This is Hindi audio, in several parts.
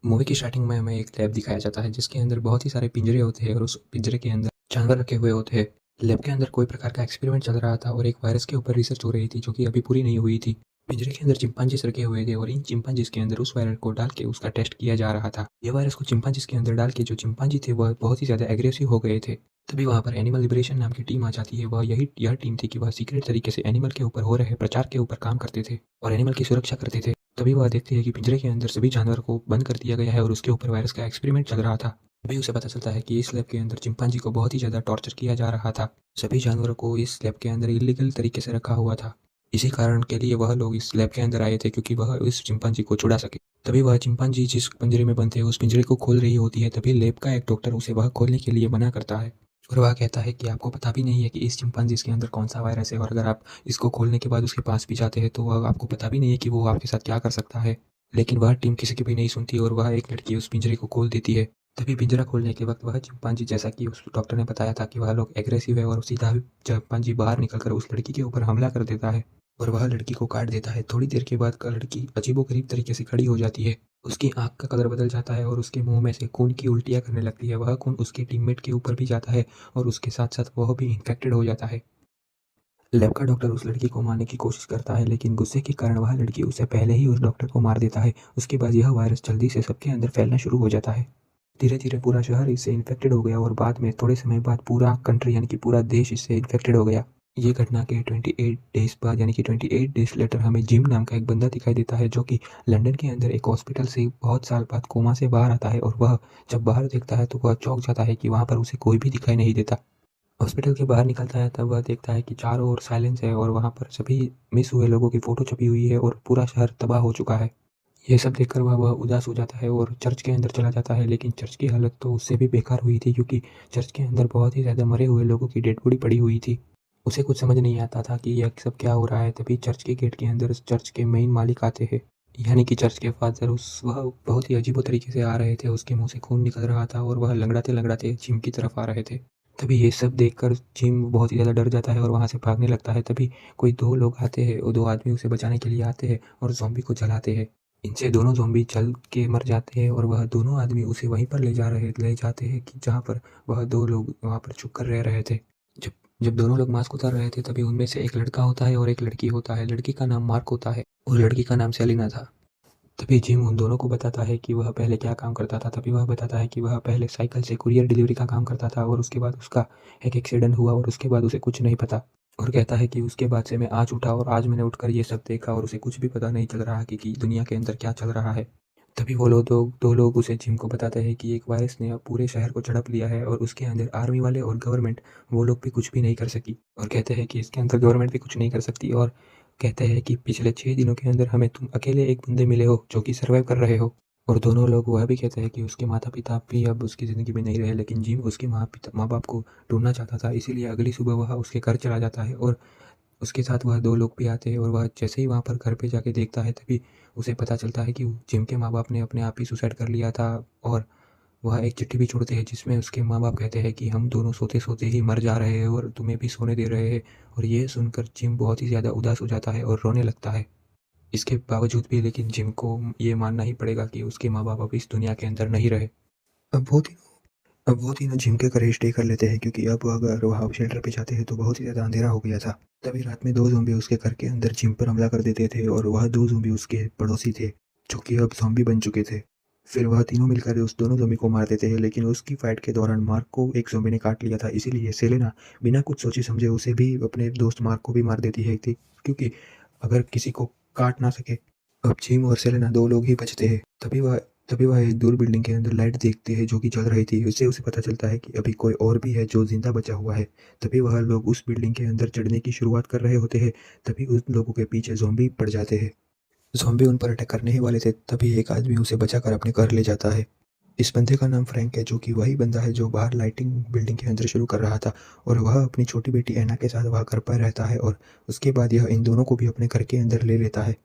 मूवी की स्टार्टिंग में हमें एक लैब दिखाया जाता है जिसके अंदर बहुत ही सारे पिंजरे होते हैं और उस पिंजरे के अंदर जानवर रखे हुए होते हैं। लैब के अंदर कोई प्रकार का एक्सपेरिमेंट चल रहा था और एक वायरस के ऊपर रिसर्च हो रही थी जो कि अभी पूरी नहीं हुई थी। पिंजरे के अंदर चिंपांजीज रखे हुए थे और इन चिंपांजीज के अंदर उस वायरस को डाल के उसका टेस्ट किया जा रहा था। ये वायरस को चिंपांजीज के अंदर डाल के जो चिंपांजी थे वह बहुत ही ज़्यादा एग्रेसिव हो गए थे। तभी वहाँ पर एनिमल लिबरेशन नाम की टीम आ जाती है। यह टीम थी कि वह सीक्रेट तरीके से एनिमल के ऊपर हो रहे प्रचार के ऊपर काम करते थे और एनिमल की सुरक्षा करते थे। तभी वह देखती है कि पिंजरे के अंदर सभी जानवर को बंद कर दिया गया है और उसके ऊपर वायरस का एक्सपेरिमेंट चल रहा था। तभी उसे पता चलता है कि इस लैब के अंदर चिंपांजी को बहुत ही ज़्यादा टॉर्चर किया जा रहा था। सभी जानवरों को इस लैब के अंदर इलीगल तरीके से रखा हुआ था। इसी कारण के लिए वह लोग इस लैब के अंदर आए थे क्योंकि वह इस चिंपांजी को छुड़ा सके। तभी वह चिंपांजी जिस पिंजरे में बंद थे उस पिंजरे को खोल रही होती है। तभी लैब का एक डॉक्टर उसे वह खोलने के लिए मना करता है और वह कहता है कि आपको पता भी नहीं है कि इस चिंपांजी के अंदर कौन सा वायरस है और अगर आप इसको खोलने के बाद उसके पास भी जाते हैं तो वह आपको पता भी नहीं है कि वो आपके साथ क्या कर सकता है। लेकिन वह टीम किसी की भी नहीं सुनती और वह एक लड़की उस पिंजरे को खोल देती है। तभी पिंजरा खोलने के वक्त वह चिंपांजी, जैसा कि उस डॉक्टर ने बताया था कि वह लोग एग्रेसिव है, और सीधा चिंपांजी बाहर निकलकर उस लड़की के ऊपर हमला कर देता है और वह लड़की को काट देता है। थोड़ी देर के बाद लड़की अजीबोगरीब तरीके से खड़ी हो जाती है। उसकी आंख का कलर बदल जाता है और उसके मुंह में से खून की उल्टियाँ करने लगती है। वह खून उसके टीममेट के ऊपर भी जाता है और उसके साथ साथ वह भी इन्फेक्टेड हो जाता है। लैब का डॉक्टर उस लड़की को मारने की कोशिश करता है लेकिन गुस्से के कारण वह लड़की उसे पहले ही उस डॉक्टर को मार देता है। उसके बाद यह वायरस जल्दी से सबके अंदर फैलना शुरू हो जाता है। धीरे धीरे पूरा शहर इससे इन्फेक्टेड हो गया और बाद में थोड़े समय बाद पूरा कंट्री यानी कि पूरा देश इससे इन्फेक्टेड हो गया। ये घटना के 28 डेज बाद यानी कि 28 डेज लेटर हमें जिम नाम का एक बंदा दिखाई देता है जो कि लंदन के अंदर एक हॉस्पिटल से बहुत साल बाद कोमा से बाहर आता है और वह जब बाहर देखता है तो वह चौंक जाता है कि वहाँ पर उसे कोई भी दिखाई नहीं देता। हॉस्पिटल के बाहर निकलता है तब वह देखता है कि चारों ओर साइलेंस है और वहाँ पर सभी मिस हुए लोगों की फ़ोटो छपी हुई है और पूरा शहर तबाह हो चुका है। ये सब देखकर वह उदास हो जाता है और चर्च के अंदर चला जाता है, लेकिन चर्च की हालत तो उससे भी बेकार हुई थी क्योंकि चर्च के अंदर बहुत ही ज़्यादा मरे हुए लोगों की डेड बॉडी पड़ी हुई थी। उसे कुछ समझ नहीं आता था कि यह सब क्या हो रहा है। तभी चर्च के गेट के अंदर चर्च के मेन मालिक आते हैं, यानी कि चर्च के फादर। उस वह बहुत ही अजीबो तरीके से आ रहे थे, उसके मुंह से खून निकल रहा था और वह लंगड़ाते लंगड़ाते जिम की तरफ आ रहे थे। तभी ये सब देखकर जिम बहुत ही ज़्यादा डर जाता है और वहाँ से भागने लगता है। तभी कोई दो लोग आते हैं और दो आदमी उसे बचाने के लिए आते हैं और ज़ॉम्बी को जलाते हैं। इनसे दोनों ज़ॉम्बी जल के मर जाते हैं और वह दोनों आदमी उसे वहीं पर ले जाते हैं कि जहाँ पर वह दो लोग वहाँ पर छुप कर रह रहे थे। जब जब दोनों लोग मास्क उतार रहे थे तभी उनमें से एक लड़का होता है और एक लड़की होता है। लड़की का नाम मार्क होता है और लड़की का नाम सेलिना था। तभी जिम उन दोनों को बताता है कि वह पहले क्या काम करता था। तभी वह बताता है कि वह पहले साइकिल से कुरियर डिलीवरी का काम करता था और उसके बाद उसका एक एक्सीडेंट हुआ और उसके बाद उसे कुछ नहीं पता। और कहता है कि उसके बाद से मैं आज उठा और आज मैंने उठकर ये सब देखा और उसे कुछ भी पता नहीं चल रहा कि दुनिया के अंदर क्या चल रहा है। तभी वो लोग दो लोग उसे जिम को बताते हैं कि एक वायरस ने अब पूरे शहर को झड़प लिया है और उसके अंदर आर्मी वाले और गवर्नमेंट वो लोग भी कुछ भी नहीं कर सकी। और कहते हैं कि इसके अंदर गवर्नमेंट भी कुछ नहीं कर सकती और कहते हैं कि पिछले 6 दिनों के अंदर हमें तुम अकेले एक बंदे मिले हो जो कि सर्वाइव कर रहे हो। और दोनों लोग वह भी कहते हैं कि उसके माता-पिता भी अब उसकी ज़िंदगी में नहीं रहे, लेकिन जिम उसके माँ-बाप को ढूँढना चाहता था, इसीलिए अगली सुबह वह उसके घर चला जाता है और उसके साथ वह 2 लोग भी आते हैं और वह जैसे ही वहाँ पर घर पे जाके देखता है तभी उसे पता चलता है कि जिम के माँ-बाप ने अपने आप ही सुसाइड कर लिया था। और वह एक चिट्ठी भी छोड़ते हैं जिसमें उसके माँ-बाप कहते हैं कि हम दोनों सोते-सोते ही मर जा रहे हैं और तुम्हें भी सोने दे रहे हैं। और ये सुनकर जिम बहुत ही ज़्यादा उदास हो जाता है और रोने लगता है। इसके बावजूद भी लेकिन जिम को ये मानना ही पड़ेगा कि उसके माँ-बाप अब इस दुनिया के अंदर नहीं रहे। अब वो तीनों अब वो तीनों जिम के घर स्टे कर लेते हैं क्योंकि अब अगर वह शेल्टर पे जाते हैं तो बहुत ही ज़्यादा अंधेरा हो गया था। तभी रात में 2 ज़ॉम्बी उसके घर के अंदर जिम पर हमला कर देते थे और वह 2 ज़ॉम्बी उसके पड़ोसी थे, जो कि अब ज़ॉम्बी बन चुके थे। फिर वह तीनों मिलकर उस दोनों ज़ॉम्बी को मार देते हैं, लेकिन उसकी फाइट के दौरान मार्क को एक ज़ॉम्बी ने काट लिया था, इसीलिए सेलेना बिना कुछ सोचे समझे उसे भी अपने दोस्त मार्क को भी मार देती है थी, क्योंकि अगर किसी को काट ना सके। अब जिम और सेलेना 2 लोग ही बचते हैं। तभी वह एक दूर बिल्डिंग के अंदर लाइट देखते हैं जो कि जल रही थी। उससे उसे पता चलता है कि अभी कोई और भी है जो ज़िंदा बचा हुआ है। तभी वह लोग उस बिल्डिंग के अंदर चढ़ने की शुरुआत कर रहे होते हैं, तभी उन लोगों के पीछे ज़ॉम्बी पड़ जाते हैं। ज़ॉम्बी उन पर अटैक करने ही वाले थे, तभी एक आदमी उसे बचाकर अपने घर ले जाता है। इस बंदे का नाम फ्रैंक है, जो कि वही बंदा है जो बाहर लाइटिंग बिल्डिंग के अंदर शुरू कर रहा था, और वह अपनी छोटी बेटी एना के साथ वहाँ घर पर रहता है और उसके बाद यह इन दोनों को भी अपने घर के अंदर ले लेता है।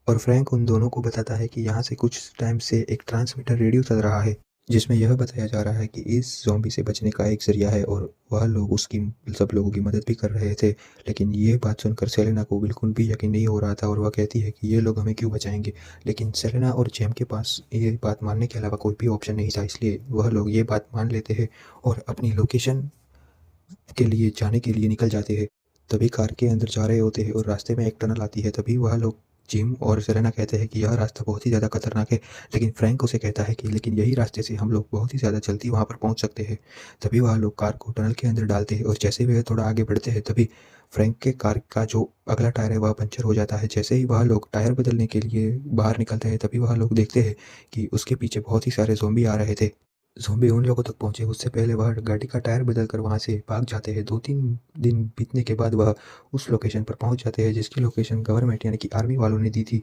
और फ्रैंक उन दोनों को बताता है कि यहाँ से कुछ टाइम से एक ट्रांसमीटर रेडियो चल रहा है, जिसमें यह बताया जा रहा है कि इस ज़ॉम्बी से बचने का एक ज़रिया है और वह लोग उसकी सब लोगों की मदद भी कर रहे थे। लेकिन ये बात सुनकर सेलेना को बिल्कुल भी यकीन नहीं हो रहा था और वह कहती है कि ये लोग हमें क्यों बचाएँगे? लेकिन सेलेना और जेम के पास ये बात मानने के अलावा कोई भी ऑप्शन नहीं था, इसलिए वह लोग ये बात मान लेते हैं और अपनी लोकेशन के लिए जाने के लिए निकल जाते हैं। तभी कार के अंदर जा रहे होते हैं और रास्ते में एक टनल आती है। तभी वह लोग जिम और सेलेना कहते हैं कि यह रास्ता बहुत ही ज़्यादा खतरनाक है, लेकिन फ्रैंक उसे कहता है कि लेकिन यही रास्ते से हम लोग बहुत ही ज़्यादा जल्दी वहाँ पर पहुँच सकते हैं। तभी वह लोग कार को टनल के अंदर डालते हैं और जैसे ही वह थोड़ा आगे बढ़ते हैं तभी फ्रैंक के कार का जो अगला टायर है वह पंचर हो जाता है। जैसे ही वह लोग टायर बदलने के लिए बाहर निकलते हैं तभी वह लोग देखते हैं कि उसके पीछे बहुत ही सारे ज़ॉम्बी आ रहे थे। ज़ॉम्बी उन लोगों तक पहुँचे उससे पहले वह गाड़ी का टायर बदल कर वहाँ से भाग जाते हैं। 2-3 दिन बीतने के बाद वह उस लोकेशन पर पहुँच जाते हैं जिसकी लोकेशन गवर्नमेंट यानी कि आर्मी वालों ने दी थी।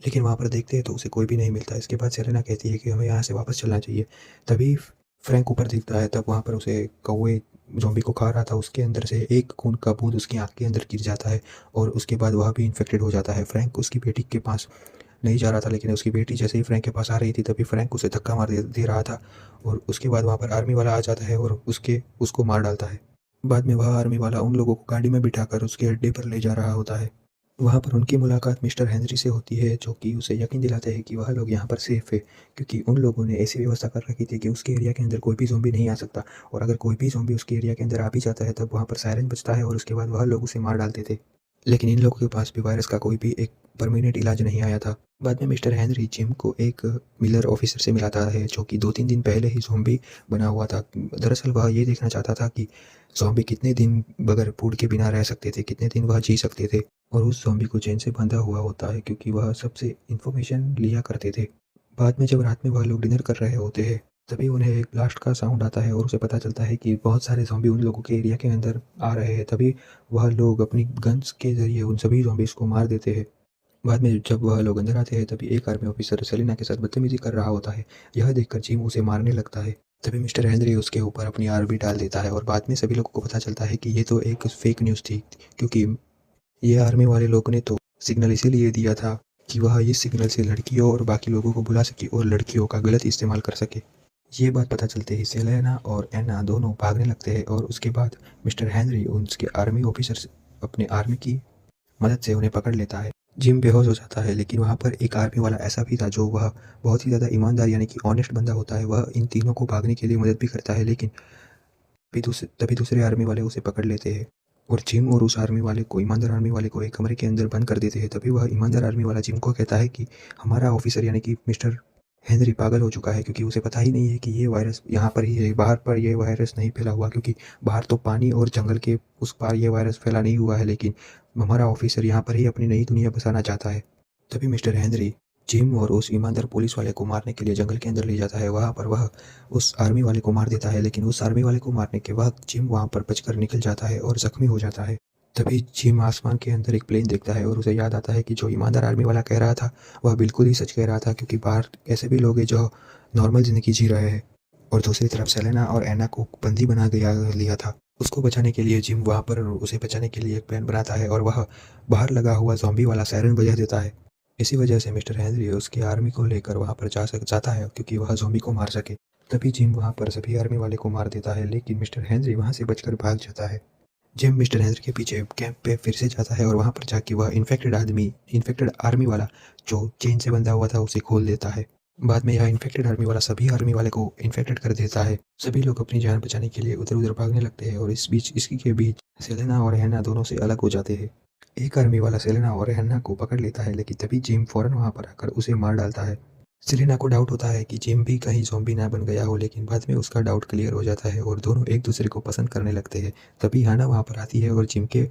लेकिन वहाँ पर देखते हैं तो उसे कोई भी नहीं मिलता। इसके बाद सेलेना कहती है कि हमें यहाँ से वापस चलना चाहिए। तभी फ्रैंक ऊपर दिखता है, तब वहाँ पर उसे कौवे ज़ॉम्बी को खा रहा था उसके अंदर से एक खून का बूँद उसकी आँख के अंदर गिर जाता है और उसके बाद वह भी इन्फेक्टेड हो जाता है। फ्रैंक उसकी बेटी के पास नहीं जा रहा था, लेकिन उसकी बेटी जैसे ही फ्रैंक के पास आ रही थी तभी फ्रैंक उसे धक्का मार दे रहा था और उसके बाद वहाँ पर आर्मी वाला आ जाता है और उसको मार डालता है। बाद में वह आर्मी वाला उन लोगों को गाड़ी में बिठाकर उसके अड्डे पर ले जा रहा होता है। वहाँ पर उनकी मुलाकात मिस्टर हेनरी से होती है जो कि उसे यकीन दिलाते हैं कि वह लोग यहाँ पर सेफ है, क्योंकि उन लोगों ने ऐसी व्यवस्था कर रखी थी कि उसके एरिया के अंदर कोई भी ज़ॉम्बी नहीं आ सकता और अगर कोई भी ज़ॉम्बी उसके एरिया के अंदर आ भी जाता है तब वहाँ पर सायरन बजता है और उसके बाद वह लोग उसे मार डालते थे। लेकिन इन लोगों के पास भी वायरस का कोई भी एक परमानेंट इलाज नहीं आया था। बाद में मिस्टर हेनरी जिम को एक मिलर ऑफिसर से मिलाता है जो कि 2-3 दिन पहले ही ज़ॉम्बी बना हुआ था। दरअसल वह ये देखना चाहता था कि ज़ॉम्बी कितने दिन बगैर फूड के बिना रह सकते थे, कितने दिन वह जी सकते थे और उस ज़ॉम्बी को चेन से बंधा हुआ होता है क्योंकि वह सबसे इन्फॉर्मेशन लिया करते थे। बाद में जब रात में वह लोग डिनर कर रहे होते हैं तभी उन्हें एक ब्लास्ट का साउंड आता है और उसे पता चलता है कि बहुत सारे ज़ॉम्बी उन लोगों के एरिया के अंदर आ रहे हैं। तभी वह लोग अपनी गन्स के ज़रिए उन सभी ज़ॉम्बीज़ को मार देते हैं। बाद में जब वह लोग अंदर आते हैं तभी एक आर्मी ऑफिसर सेलिना के साथ बदतमीजी कर रहा होता है। यह देखकर जिम उसे मारने लगता है। तभी मिस्टर हेनरी उसके ऊपर अपनी आर्मी डाल देता है और बाद में सभी लोगों को पता चलता है कि ये तो एक फेक न्यूज़ थी, क्योंकि ये आर्मी वाले लोगों ने तो सिग्नल इसीलिए दिया था कि वह इस सिग्नल से लड़कियों और बाकी लोगों को बुला सके और लड़कियों का गलत इस्तेमाल कर सके। ये बात पता चलते ही सेलेना और एना दोनों भागने लगते हैं और उसके बाद मिस्टर हेनरी उसके आर्मी ऑफिसर से अपने आर्मी की मदद से उन्हें पकड़ लेता है। जिम बेहोश हो जाता है, लेकिन वहाँ पर एक आर्मी वाला ऐसा भी था जो वह बहुत ही ज़्यादा ईमानदार यानी कि ऑनेस्ट बंदा होता है। वह इन तीनों को भागने के लिए मदद भी करता है, लेकिन तभी दूसरे आर्मी वाले उसे पकड़ लेते हैं और जिम और उस आर्मी वाले को ईमानदार आर्मी वाले को एक कमरे के अंदर बंद कर देते हैं। तभी वह ईमानदार आर्मी वाला जिम को कहता है कि हमारा ऑफिसर यानी कि मिस्टर हेनरी पागल हो चुका है, क्योंकि उसे पता ही नहीं है कि ये वायरस यहाँ पर ही है, बाहर पर ये वायरस नहीं फैला हुआ, क्योंकि बाहर तो पानी और जंगल के उस पार ये वायरस फैला नहीं हुआ है, लेकिन हमारा ऑफिसर यहाँ पर ही अपनी नई दुनिया बसाना चाहता है। तभी मिस्टर हेनरी जिम और उस ईमानदार पुलिस वाले को मारने के लिए जंगल के अंदर ले जाता है। वहाँ पर वह उस आर्मी वाले को मार देता है, लेकिन उस आर्मी वाले को मारने के बाद जिम वहाँ पर बचकर निकल जाता है और जख्मी हो जाता है। तभी जिम आसमान के अंदर एक प्लेन देखता है और उसे याद आता है कि जो ईमानदार आर्मी वाला कह रहा था वह बिल्कुल ही सच कह रहा था, क्योंकि बाहर ऐसे भी लोग हैं जो नॉर्मल ज़िंदगी जी रहे हैं। और दूसरी तरफ सेलेना और एना को बंदी बना गया लिया था। उसको बचाने के लिए जिम वहाँ पर उसे बचाने के लिए एक प्लान बनाता है और वह बाहर लगा हुआ ज़ॉम्बी वाला सायरन बजा देता है। इसी वजह से मिस्टर हेनरी उसकी आर्मी को लेकर वहाँ पर जाता है, क्योंकि वह ज़ॉम्बी को मार सके। तभी जिम वहाँ पर सभी आर्मी वाले को मार देता है, लेकिन मिस्टर हेनरी वहाँ से बचकर भाग जाता है। जिम मिस्टर हेनरी के पीछे कैंप पे फिर से जाता है और वहाँ पर जाके वह इन्फेक्टेड आर्मी वाला जो चेन से बंधा हुआ था उसे खोल देता है। बाद में यह इन्फेक्टेड आर्मी वाला सभी आर्मी वाले को इन्फेक्टेड कर देता है। सभी लोग अपनी जान बचाने के लिए उधर उधर भागने लगते हैं और इसी के बीच सेलेना और हैना दोनों से अलग हो जाते हैं। एक आर्मी वाला सेलेना और हैना को पकड़ लेता है, लेकिन तभी जिम फौरन वहाँ पर आकर उसे मार डालता है। सेलेना को डाउट होता है कि जिम भी कहीं ज़ॉम्बी ना बन गया हो, लेकिन बाद में उसका डाउट क्लियर हो जाता है और दोनों एक दूसरे को पसंद करने लगते हैं। तभी हैना वहाँ पर आती है और जिम के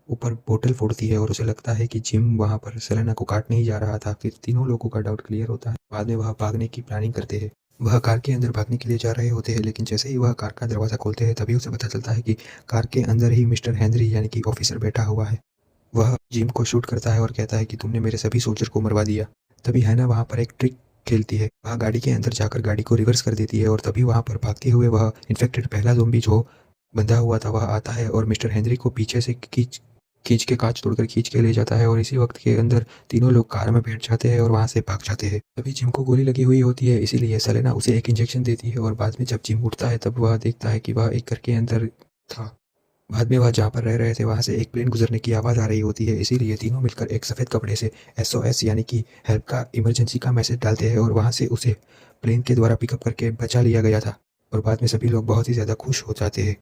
ऊपर बोतल फोड़ती है और उसे लगता है कि जिम वहाँ पर सेलेना को काटने ही जा रहा था। फिर तीनों लोगों का डाउट क्लियर होता है। बाद में वह भागने की प्लानिंग करते हैं। वह कार के अंदर भागने के लिए जा रहे होते हैं, लेकिन जैसे ही वह कार का दरवाज़ा खोलते हैं तभी उसे पता चलता है कि कार के अंदर ही मिस्टर हेनरी यानी कि ऑफिसर बैठा हुआ है। वह जिम को शूट करता है और कहता है कि तुमने मेरे सभी सोल्जर को मरवा दिया। तभी हैना वहाँ पर एक ट्रिक खेलती है। वह गाड़ी के अंदर जाकर गाड़ी को रिवर्स कर देती है और तभी वहाँ पर भागते हुए वह इन्फेक्टेड पहला ज़ॉम्बी जो बंधा हुआ था वह आता है और मिस्टर हेनरी को पीछे से खींच खींच के कांच तोड़कर खींच के ले जाता है और इसी वक्त के अंदर तीनों लोग कार में बैठ जाते हैं और वहाँ से भाग जाते हैं। तभी जिम को गोली लगी हुई होती है, इसीलिए सेलेना उसे एक इंजेक्शन देती है और बाद में जब जिम उठता है तब वह देखता है कि वह एक घर के अंदर था। बाद में वह जहाँ पर रह रहे थे वहाँ से एक प्लेन गुजरने की आवाज़ आ रही होती है, इसीलिए तीनों मिलकर एक सफ़ेद कपड़े से SOS यानी कि हेल्प का इमरजेंसी का मैसेज डालते हैं और वहाँ से उसे प्लेन के द्वारा पिकअप करके बचा लिया गया था। और बाद में सभी लोग बहुत ही ज़्यादा खुश हो जाते हैं।